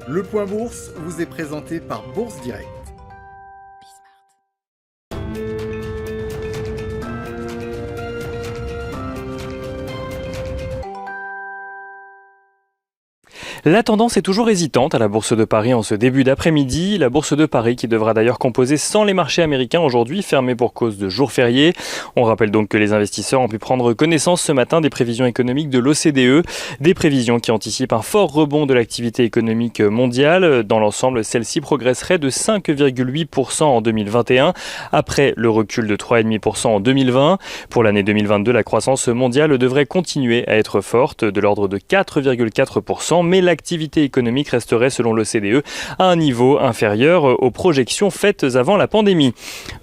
Le Point Bourse vous est présenté par Bourse Direct. La tendance est toujours hésitante à la Bourse de Paris en ce début d'après-midi. La Bourse de Paris qui devra d'ailleurs composer sans les marchés américains aujourd'hui, fermés pour cause de jours fériés. On rappelle donc que les investisseurs ont pu prendre connaissance ce matin des prévisions économiques de l'OCDE, des prévisions qui anticipent un fort rebond de l'activité économique mondiale. Dans l'ensemble, celle-ci progresserait de 5,8% en 2021, après le recul de 3,5% en 2020. Pour l'année 2022, la croissance mondiale devrait continuer à être forte, de l'ordre de 4,4%, mais l'activité économique resterait selon l'OCDE à un niveau inférieur aux projections faites avant la pandémie.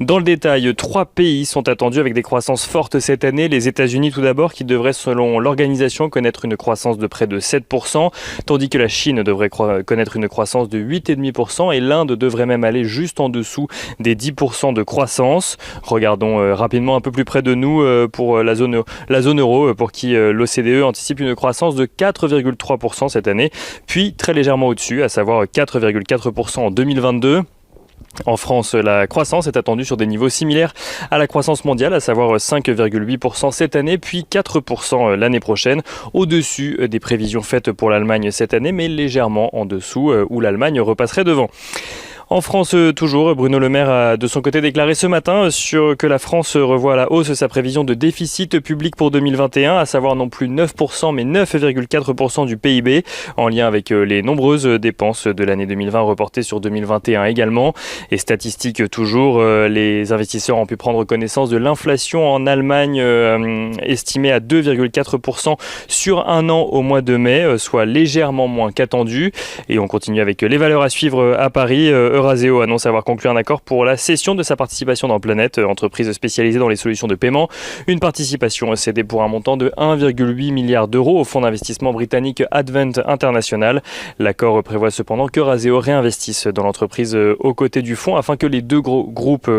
Dans le détail, 3 pays sont attendus avec des croissances fortes cette année. Les États-Unis tout d'abord, qui devraient selon l'organisation connaître une croissance de près de 7%, tandis que la Chine devrait connaître une croissance de 8,5% et l'Inde devrait même aller juste en dessous des 10% de croissance. Regardons rapidement un peu plus près de nous pour la zone euro, pour qui l'OCDE anticipe une croissance de 4,3% cette année, puis très légèrement au-dessus, à savoir 4,4% en 2022. En France, la croissance est attendue sur des niveaux similaires à la croissance mondiale, à savoir 5,8% cette année, puis 4% l'année prochaine, au-dessus des prévisions faites pour l'Allemagne cette année, mais légèrement en dessous, où l'Allemagne repasserait devant. En France, toujours, Bruno Le Maire a de son côté déclaré ce matin que la France revoit à la hausse sa prévision de déficit public pour 2021, à savoir non plus 9% mais 9,4% du PIB, en lien avec les nombreuses dépenses de l'année 2020 reportées sur 2021 également. Et statistique toujours, les investisseurs ont pu prendre connaissance de l'inflation en Allemagne estimée à 2,4% sur un an au mois de mai, soit légèrement moins qu'attendu. Et on continue avec les valeurs à suivre à Paris. Eurazeo annonce avoir conclu un accord pour la cession de sa participation dans Planète, entreprise spécialisée dans les solutions de paiement. Une participation cédée pour un montant de 1,8 milliard d'euros au fonds d'investissement britannique Advent International. L'accord prévoit cependant que Eurazeo réinvestisse dans l'entreprise aux côtés du fonds afin que les deux groupes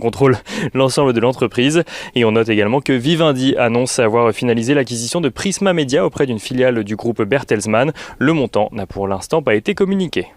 contrôlent l'ensemble de l'entreprise. Et on note également que Vivendi annonce avoir finalisé l'acquisition de Prisma Media auprès d'une filiale du groupe Bertelsmann. Le montant n'a pour l'instant pas été communiqué.